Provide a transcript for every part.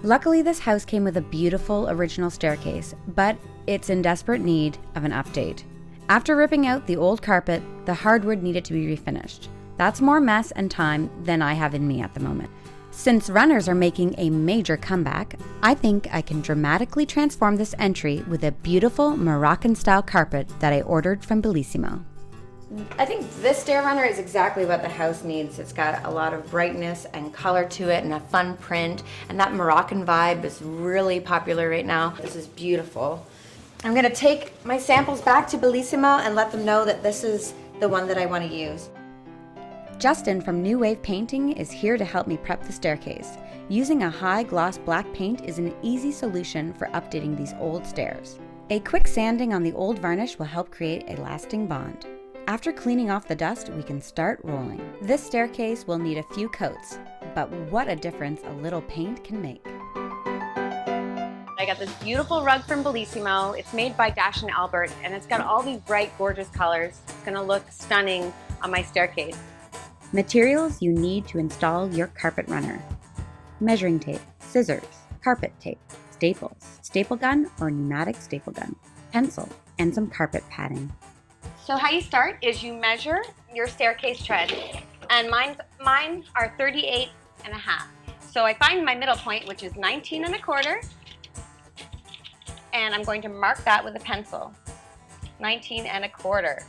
Luckily, this house came with a beautiful original staircase, but it's in desperate need of an update. After ripping out the old carpet, the hardwood needed to be refinished. That's more mess and time than I have in me at the moment. Since runners are making a major comeback, I think I can dramatically transform this entry with a beautiful Moroccan-style carpet that I ordered from Bellissimo. I think this stair runner is exactly what the house needs. It's got a lot of brightness and color to it and a fun print, and that Moroccan vibe is really popular right now. This is beautiful. I'm gonna take my samples back to Bellissimo and let them know that this is the one that I want to use. Justin from New Wave Painting is here to help me prep the staircase. Using a high gloss black paint is an easy solution for updating these old stairs. A quick sanding on the old varnish will help create a lasting bond. After cleaning off the dust, we can start rolling. This staircase will need a few coats, but what a difference a little paint can make. I got this beautiful rug from Bellissimo. It's made by Dash and Albert, and it's got all these bright, gorgeous colors. It's gonna look stunning on my staircase. Materials you need to install your carpet runner: measuring tape, scissors, carpet tape, staples, staple gun or pneumatic staple gun, pencil, and some carpet padding. So how you start is you measure your staircase tread, and mine are 38 and a half. So I find my middle point, which is 19 and a quarter, and I'm going to mark that with a pencil. 19 and a quarter.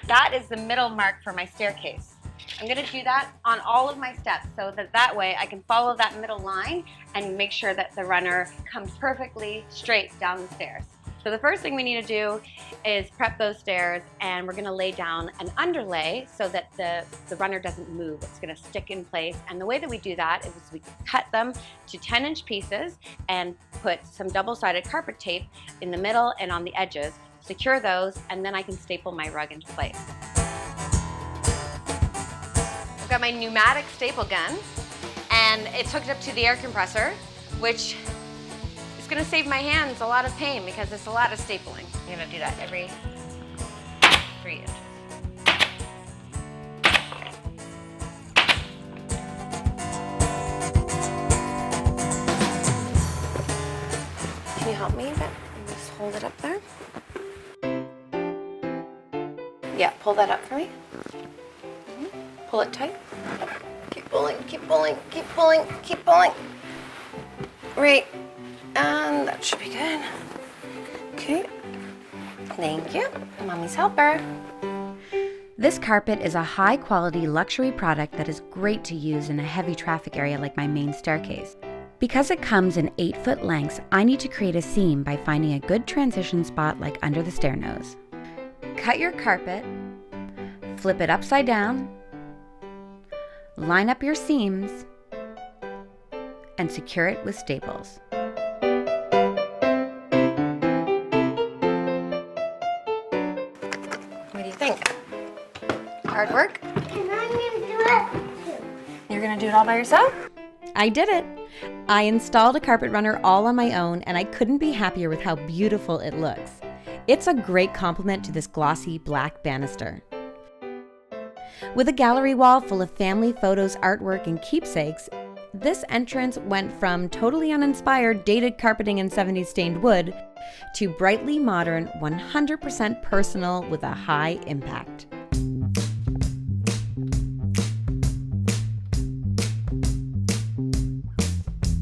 That is the middle mark for my staircase. I'm gonna do that on all of my steps so that way I can follow that middle line and make sure that the runner comes perfectly straight down the stairs. So the first thing we need to do is prep those stairs, and we're gonna lay down an underlay so that the runner doesn't move. It's gonna stick in place. And the way that we do that is we cut them to 10-inch pieces and put some double-sided carpet tape in the middle and on the edges, secure those, and then I can staple my rug into place. I've got my pneumatic staple gun, and it's hooked up to the air compressor, which it's gonna save my hands a lot of pain because it's a lot of stapling. I'm gonna do that every 3 inches. Can you help me a bit? Just hold it up there. Yeah, pull that up for me. Pull it tight. Keep pulling, keep pulling, keep pulling, keep pulling. Right. And that should be good. Okay. Thank you. Mommy's helper. This carpet is a high-quality luxury product that is great to use in a heavy traffic area like my main staircase. Because it comes in 8-foot lengths, I need to create a seam by finding a good transition spot like under the stair nose. Cut your carpet, flip it upside down, line up your seams, and secure it with staples. What do you think? Hard work? And I'm gonna do it too. You're gonna do it all by yourself? I did it! I installed a carpet runner all on my own, and I couldn't be happier with how beautiful it looks. It's a great complement to this glossy black banister. With a gallery wall full of family photos, artwork, and keepsakes, this entrance went from totally uninspired, dated carpeting and 70s stained wood to brightly modern, 100% personal with a high impact.